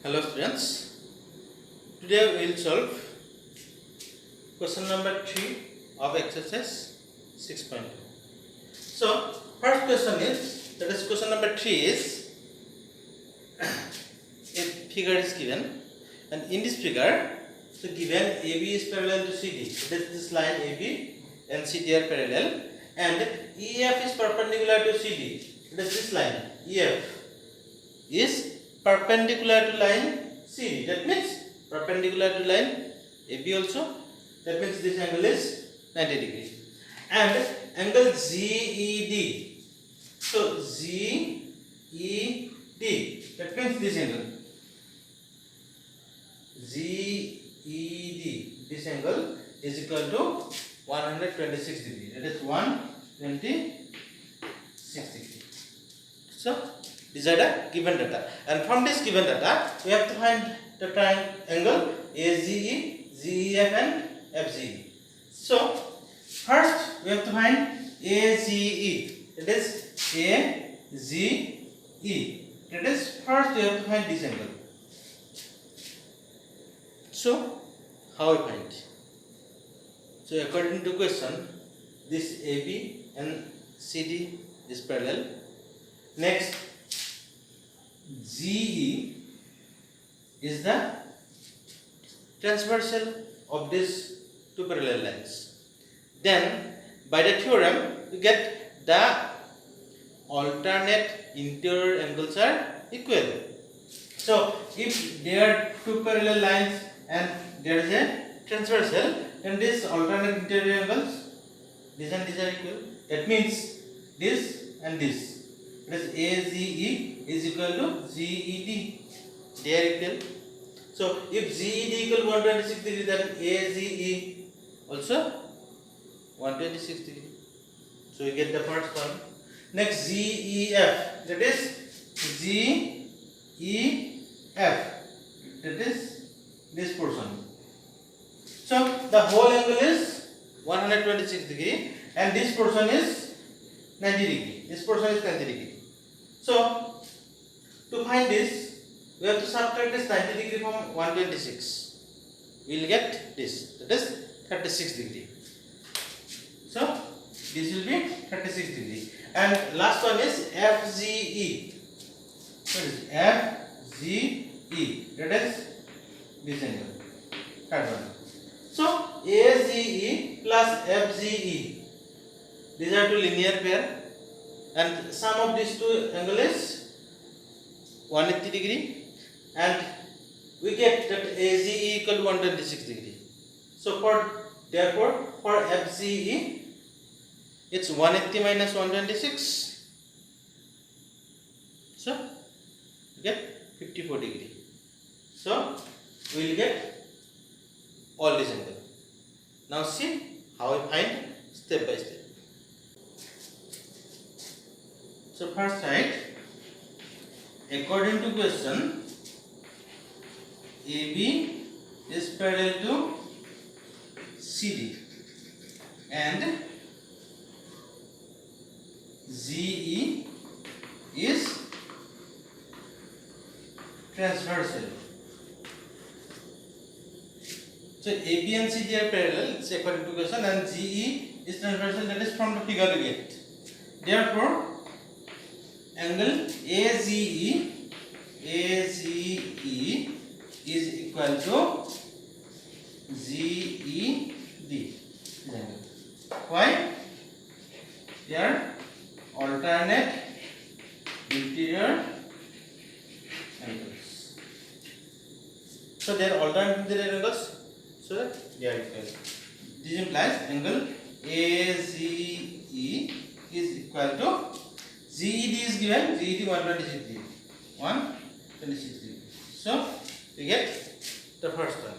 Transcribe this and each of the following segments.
Hello students, today we will solve question number 3 of exercise 6.2. So first question is, that is question number 3 is, a figure is given and in this figure, so given AB is parallel to CD, that is this line AB and CD are parallel, and EF is perpendicular to CD, that is this line EF is perpendicular to line CD, that means perpendicular to line AB also, that means this angle is 90 degree, and angle ZED, so ZED, that means this angle ZED, this angle is equal to 126 degree, that is 126 degree. So these are the given data, and from this given data we have to find the triangle AZE, ZEF and FZE. So first we have to find AZE, that is AZE, that is first we have to find this angle. So how we find? So according to question, this AB and CD is parallel. Next, ZE is the transversal of these two parallel lines. Then by the theorem we get the alternate interior angles are equal. So if there are two parallel lines and there is a transversal, then these alternate interior angles, this and this are equal. That means this and this, that is AZE is equal to ZED, they are equal. So if ZED equal 126 degree, then AZE also 126 degree. So we get the first one. Next ZEF, that is ZEF, that is this portion. So the whole angle is 126 degree and this portion is 90 degree. This portion is 90 degree. So to find this, we have to subtract this 90 degree from 126. We will get this, that is 36 degree. So this will be 36 degree. And last one is FZE. What is FZE? That is this angle. Third one. So AZE plus FZE, these are two linear pair, and sum of these two angle is 180 degree, and we get that AZE equal to 126 degree. So therefore for FZE it's 180 minus 126, so we get 54 degree. So we will get all these angles. Now see how we find step by step. So first write, according to question, AB is parallel to CD and ZE is transversal. So AB and CD are parallel, it's according to question, and ZE is transversal, that is from the figure we get. Therefore angle AZE is equal to ZED. Why? They are alternate interior angles. So they are alternate interior angles, so they are equal. This implies angle AZE is equal to ZED is given, ZED 126 degree, 126 degree. So we get the first one.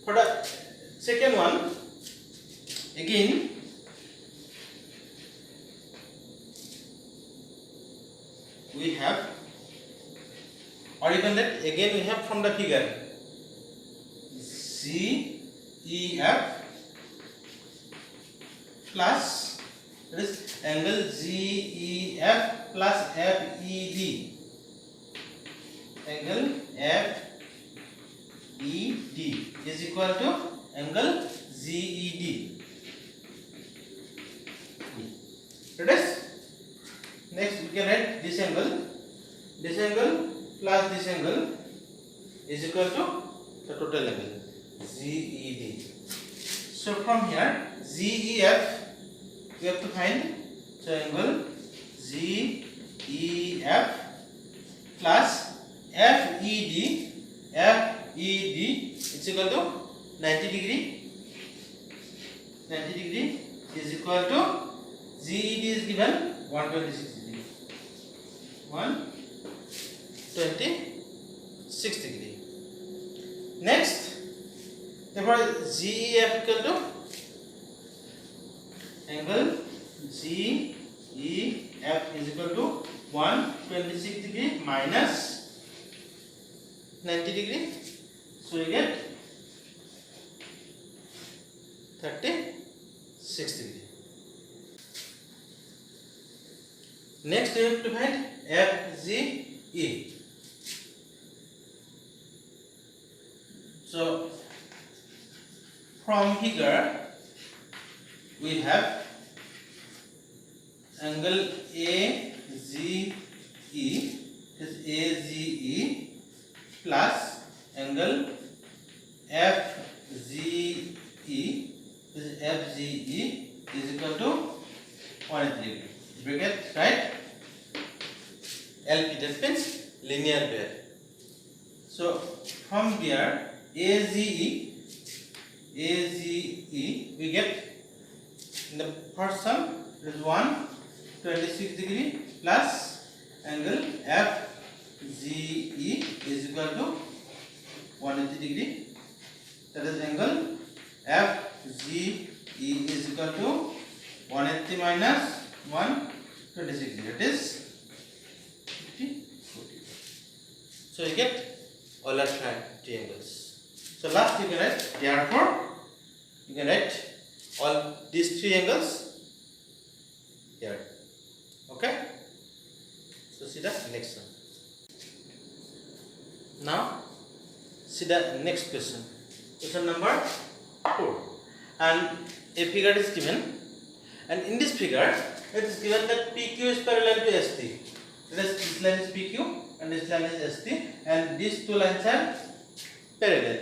For the second one, again we have, or even that again we have from the figure ZEF plus, that is angle ZEF plus FED, angle is equal to angle ZED. That is, next we can write this angle plus this angle is equal to the total angle ZED. So from here ZEF we have to find, so angle ZEF plus FED is equal to 90 degree is equal to ZED is given 126 degree. 126 degree. Next, therefore ZEF equal to angle ZEF is equal to 126 degree minus 90 degree. So we get 36 degree. Next we have to find FGE. So from figure we have angle AGE plus angle FGE is equal to 180 degree. Bracket, right? LP, that means linear pair. So from there AGE we get in the first sum is 126 degree plus angle FGE is equal to 180 degree. That is angle FGE is equal to 180 minus 126 degree. That is 50, 40. So you get Euler triangles. So last you can write, therefore you can write all these three angles here. Okay. So see the next one. Now see the next question. Question number 4. And a figure is given, and in this figure it is given that PQ is parallel to ST. This line is PQ and this line is ST, and these two lines are parallel.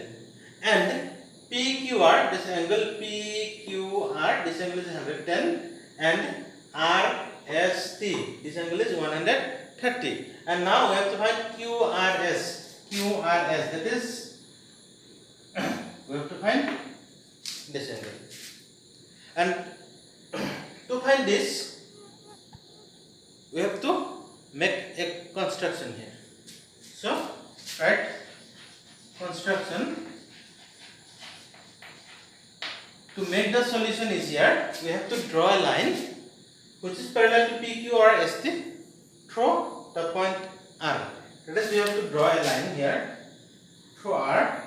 And PQR, this angle PQR, this angle is 110, and RST, this angle is 130. And now we have to find QRS, that is we have to find this angle. And to find this we have to make a construction here. So write construction. To make the solution easier, we have to draw a line which is parallel to PQ or ST through the point R. That is, we have to draw a line here through R.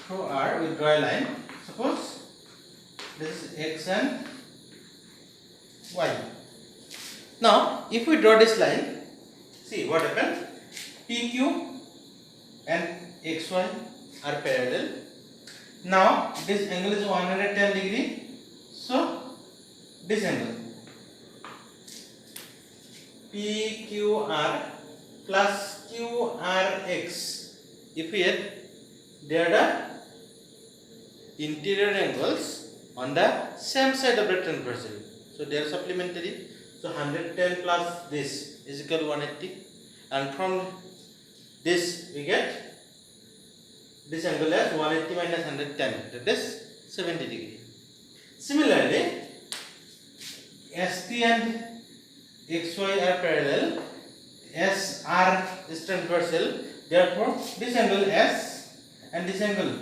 Through R, we draw a line. Suppose this is X and Y. Now, if we draw this line, see what happens. PQ and XY are parallel. Now, this angle is 110 degree. So, this angle PQR plus QRX. If we add, they are the interior angles on the same side of the transversal. So they are supplementary. So 110 plus this is equal to 180, and from this we get this angle as 180 minus 110, that is 70 degree. Similarly, ST and XY are parallel, SR is transversal, therefore this angle S and this angle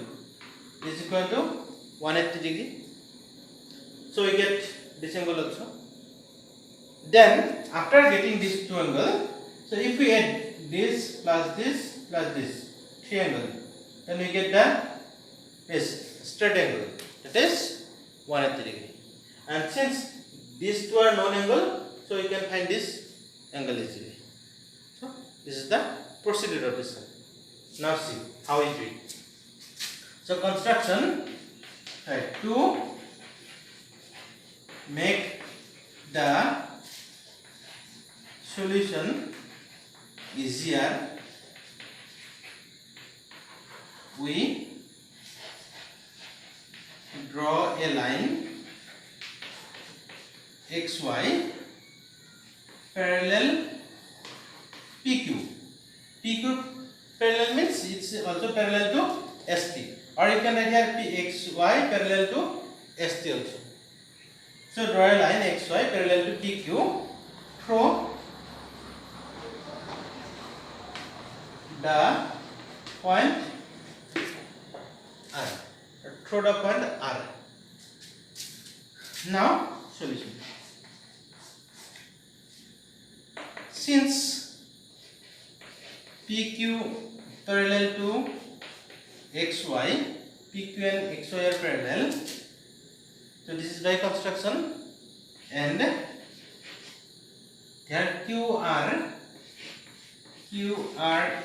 is equal to 180 degree. So we get this angle also. Then after getting these two angles, so if we add this plus this plus this triangle, then we get the this straight angle, that is 180 degree. And since these two are known angle, so you can find this angle easily. So this is the procedure of this one. Now see how we do it. So construction, right, to make the solution easier, we draw a line XY parallel PQ. PQ parallel means it's also parallel to ST, or you can write here PXY parallel to ST also. So draw a line XY parallel to PQ through the point R. Through the point R. Now solution. Since PQ parallel to XY, PQ and XY are parallel, so this is by construction, and here QR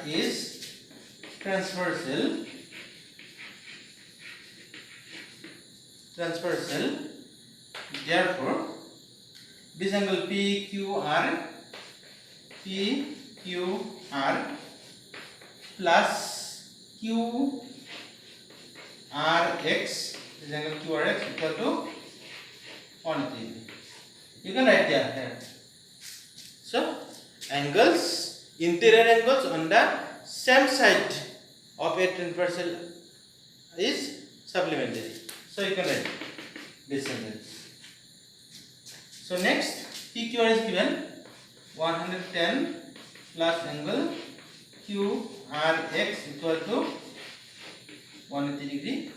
is transversal, therefore this angle PQR plus QRX, this angle QRX equal to 180 degree. You can write there here. So angles, interior angles on the same side of a transversal is supplementary. So you can write this angle. So next PQR is given 110 plus angle QRX equal to 180 degree.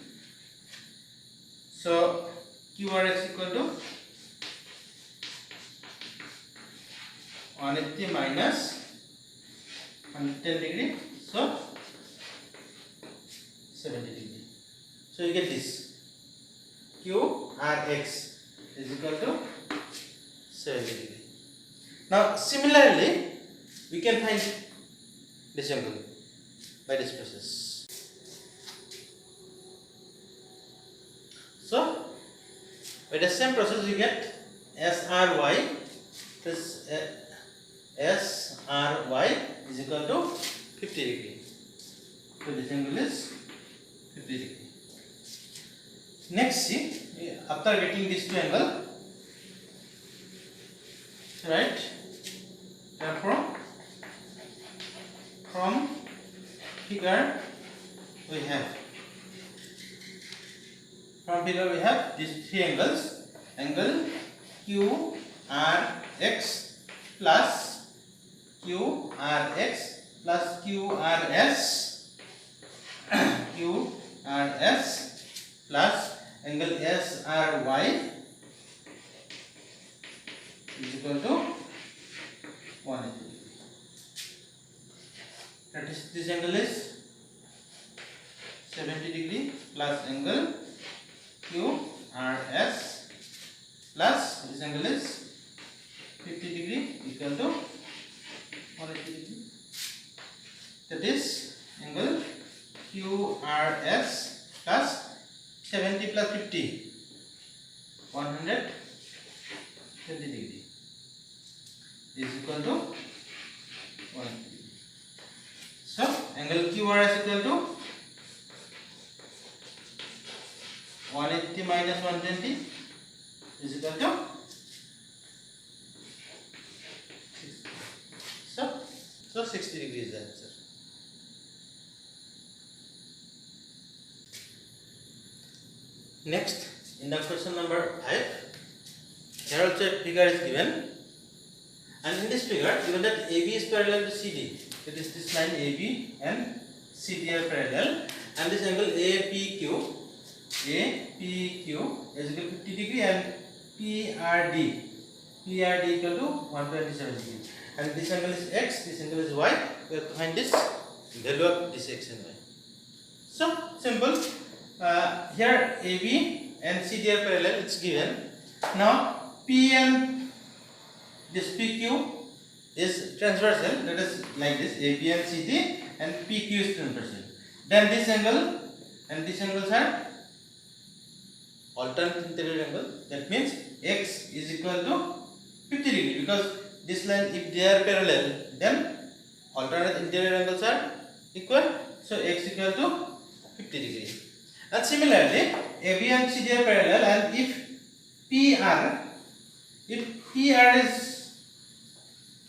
So QRX equal to 180 minus 110 degree, so 70 degree. So you get this QRX is equal to 70 degree. Now similarly we can find this angle by this process. So by the same process we get SRY, this SRY is equal to 50 degree. So this angle is 50 degree. Next, see, after getting these two angles, right? Therefore, from figure we have these three angles: angle QRX plus QRS plus angle SRY is equal to 180 degree. That is, this angle is 70 degree plus angle QRS plus this angle is 50 degree equal to 180 degree. That is angle QRS plus 70 plus 50, 120 degree is equal to 180 degree. So angle QRS equal to 180 minus 120 is equal to 60. So 60 degree is the answer. Next, in the question number 5, here also a figure is given, and in this figure given that AB is parallel to CD. It is this line AB and CD are parallel, and this angle APQ is equal to 50 degree and PRD equal to 127 degree. And this angle is X, this angle is Y. We have to find this value of this X and Y. So simple. here AB and CD are parallel, it's given. Now P and this PQ is transversal, that is like this, AB and CD, and PQ is transversal. Then this angle and these angles are alternate interior angle. That means X is equal to 50 degree, because this line, if they are parallel, then alternate interior angles are equal. So X equal to 50 degree. And similarly, AB and CD are parallel, and if PR is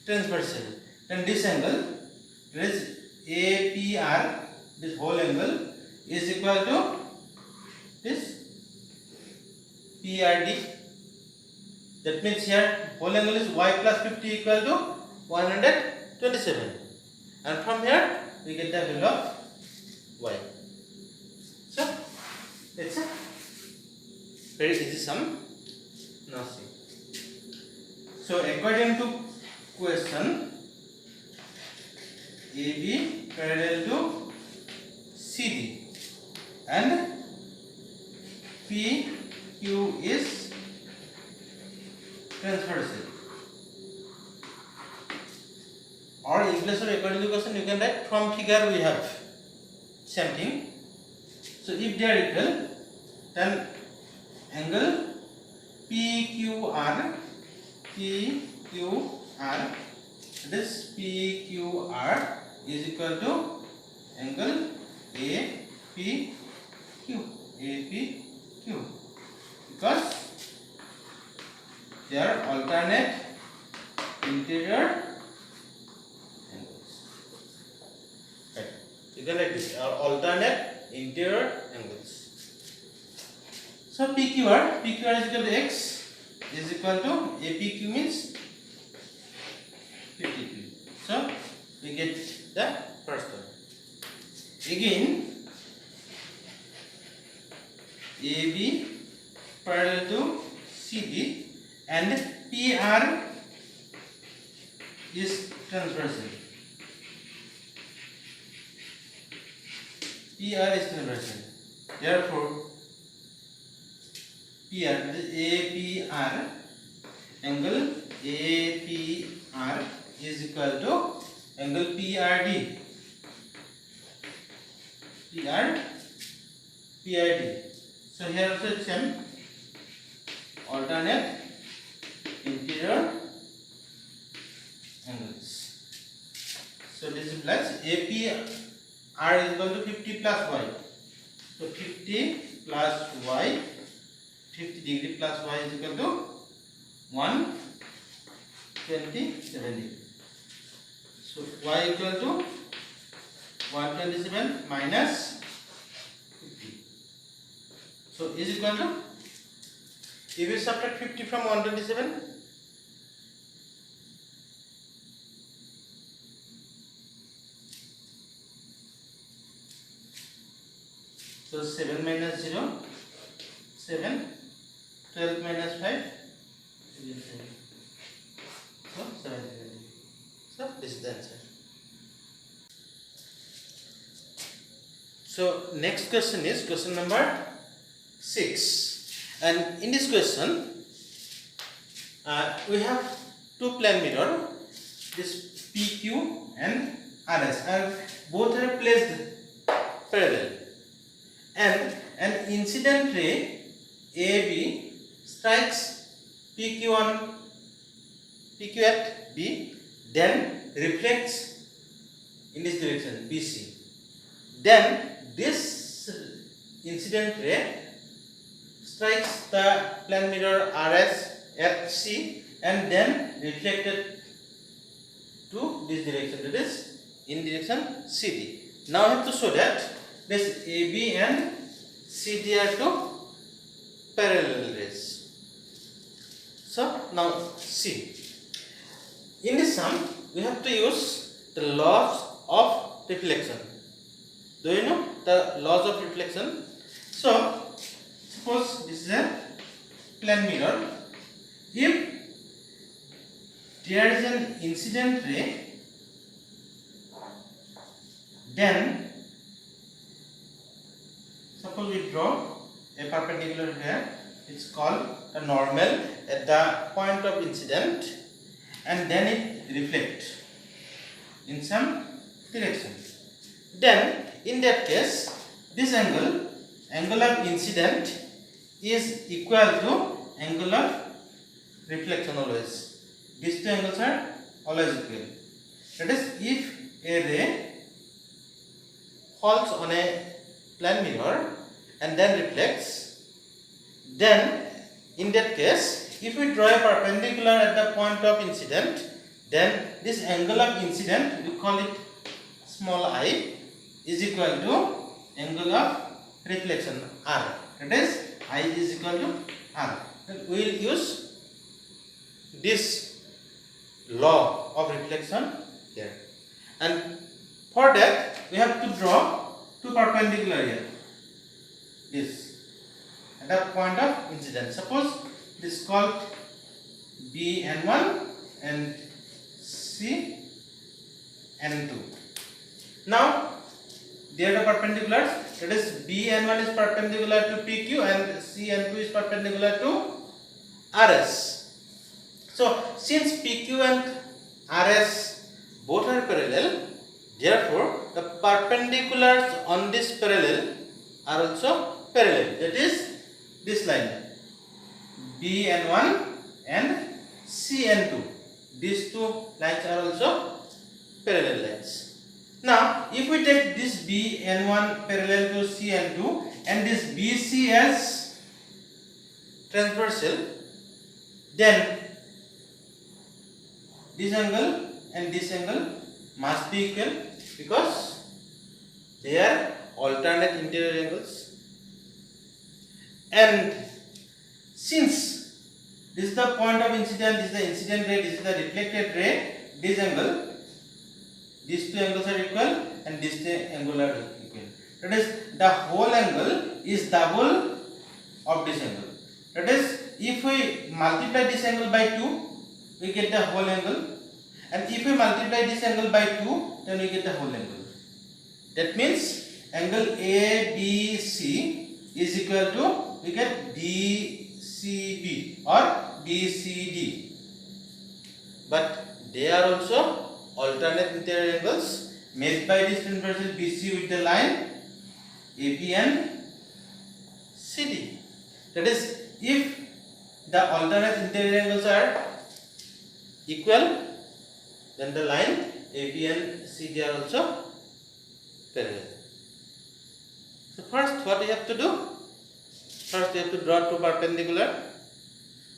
transversal, then this angle, that is APR, this whole angle is equal to this PRD. That means here whole angle is Y plus 50 equal to 127, and from here we get the value of Y. So it's a very easy sum. Now see. So according to question, AB parallel to CD and PQ is transversal. Or in place of according to question, you can write from figure we have same thing. So if they are equal, then angle PQR, this PQR is equal to angle APQ, because they are alternate interior angles. Right. You can write this, alternate interior angles. So PQR is equal to X is equal to APQ means 50Q. So we get the first one. Again, AB parallel to CD and PR is transversal. PR is transversal. Therefore, PR, APR, angle APR is equal to angle PRD. PRD. So here also it's same, alternate interior angles. So this implies APR is equal to 50 plus Y. So 50 plus Y, 50 degree plus Y is equal to 127 degree. So Y equal to 127 minus 50. So is equal to, if you subtract 50 from 127, so 7 minus 0, 7, 12 minus 5, so 7. So this is the answer. So next question is question number 6, and in this question we have two plane mirror, this PQ and RS, and both are placed parallel, and an incident ray AB strikes PQ at B, then reflects in this direction BC. Then this incident ray strikes the plane mirror RS at C and then reflected to this direction, that is in direction CD. Now I have to show that this AB and CD are two parallel rays. So now see, in this sum we have to use the laws of reflection. Do you know the laws of reflection? So suppose this is a plane mirror. If there is an incident ray, then Suppose we draw a perpendicular here. It's called a normal at the point of incident, and then it reflects in some direction. Then in that case, this angle of incident is equal to angle of reflection always. These two angles are always equal. That is, if a ray falls on a plane mirror and then reflects, then in that case, if we draw a perpendicular at the point of incident, then this angle of incident, we call it small I, is equal to angle of reflection R. That is, I is equal to R. Then we will use this law of reflection here, and for that we have to draw two perpendicular here. This at the point of incident. Suppose this is called BN1 and CN2. Now they are the perpendiculars. That is, BN1 is perpendicular to PQ and CN2 is perpendicular to RS. So since PQ and RS both are parallel, therefore the perpendiculars on this parallel are also parallel. That is, this line BN1 and CN2. These two lines are also parallel lines. Now, if we take this BN1 parallel to CN2 and this BC as transversal, then this angle and this angle must be equal because they are alternate interior angles. And since this is the point of incident, this is the incident ray, this is the reflected ray, this angle, these two angles are equal and these two angles are equal. That is, the whole angle is double of this angle. That is, if we multiply this angle by 2, we get the whole angle, and if we multiply this angle by 2, then we get the whole angle. That means angle ABC is equal to, we get DCB or BCD. But they are also alternate interior angles made by this transversal BC with the line AB and CD. That is, if the alternate interior angles are equal, then the line AB and CD are also parallel. So first, what we have to do? First, we have to draw two perpendicular.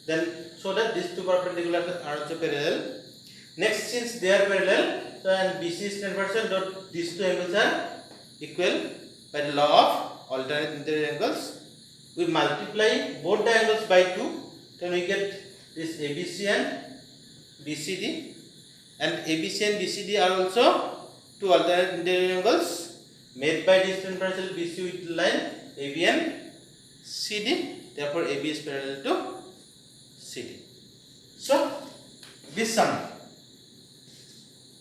Then, so that these two perpendiculars are also parallel. Next, since they are parallel, so and BC is transversal, these two angles are equal by the law of alternate interior angles. We multiply both the angles by 2, then we get this ABC and BCD. And ABC and BCD are also two alternate interior angles made by this transversal BC with the line AB and CD. Therefore, AB is parallel to CD. So, this sum,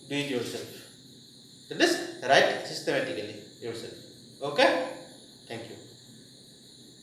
do it yourself. That is, write systematically yourself. Okay? Thank you.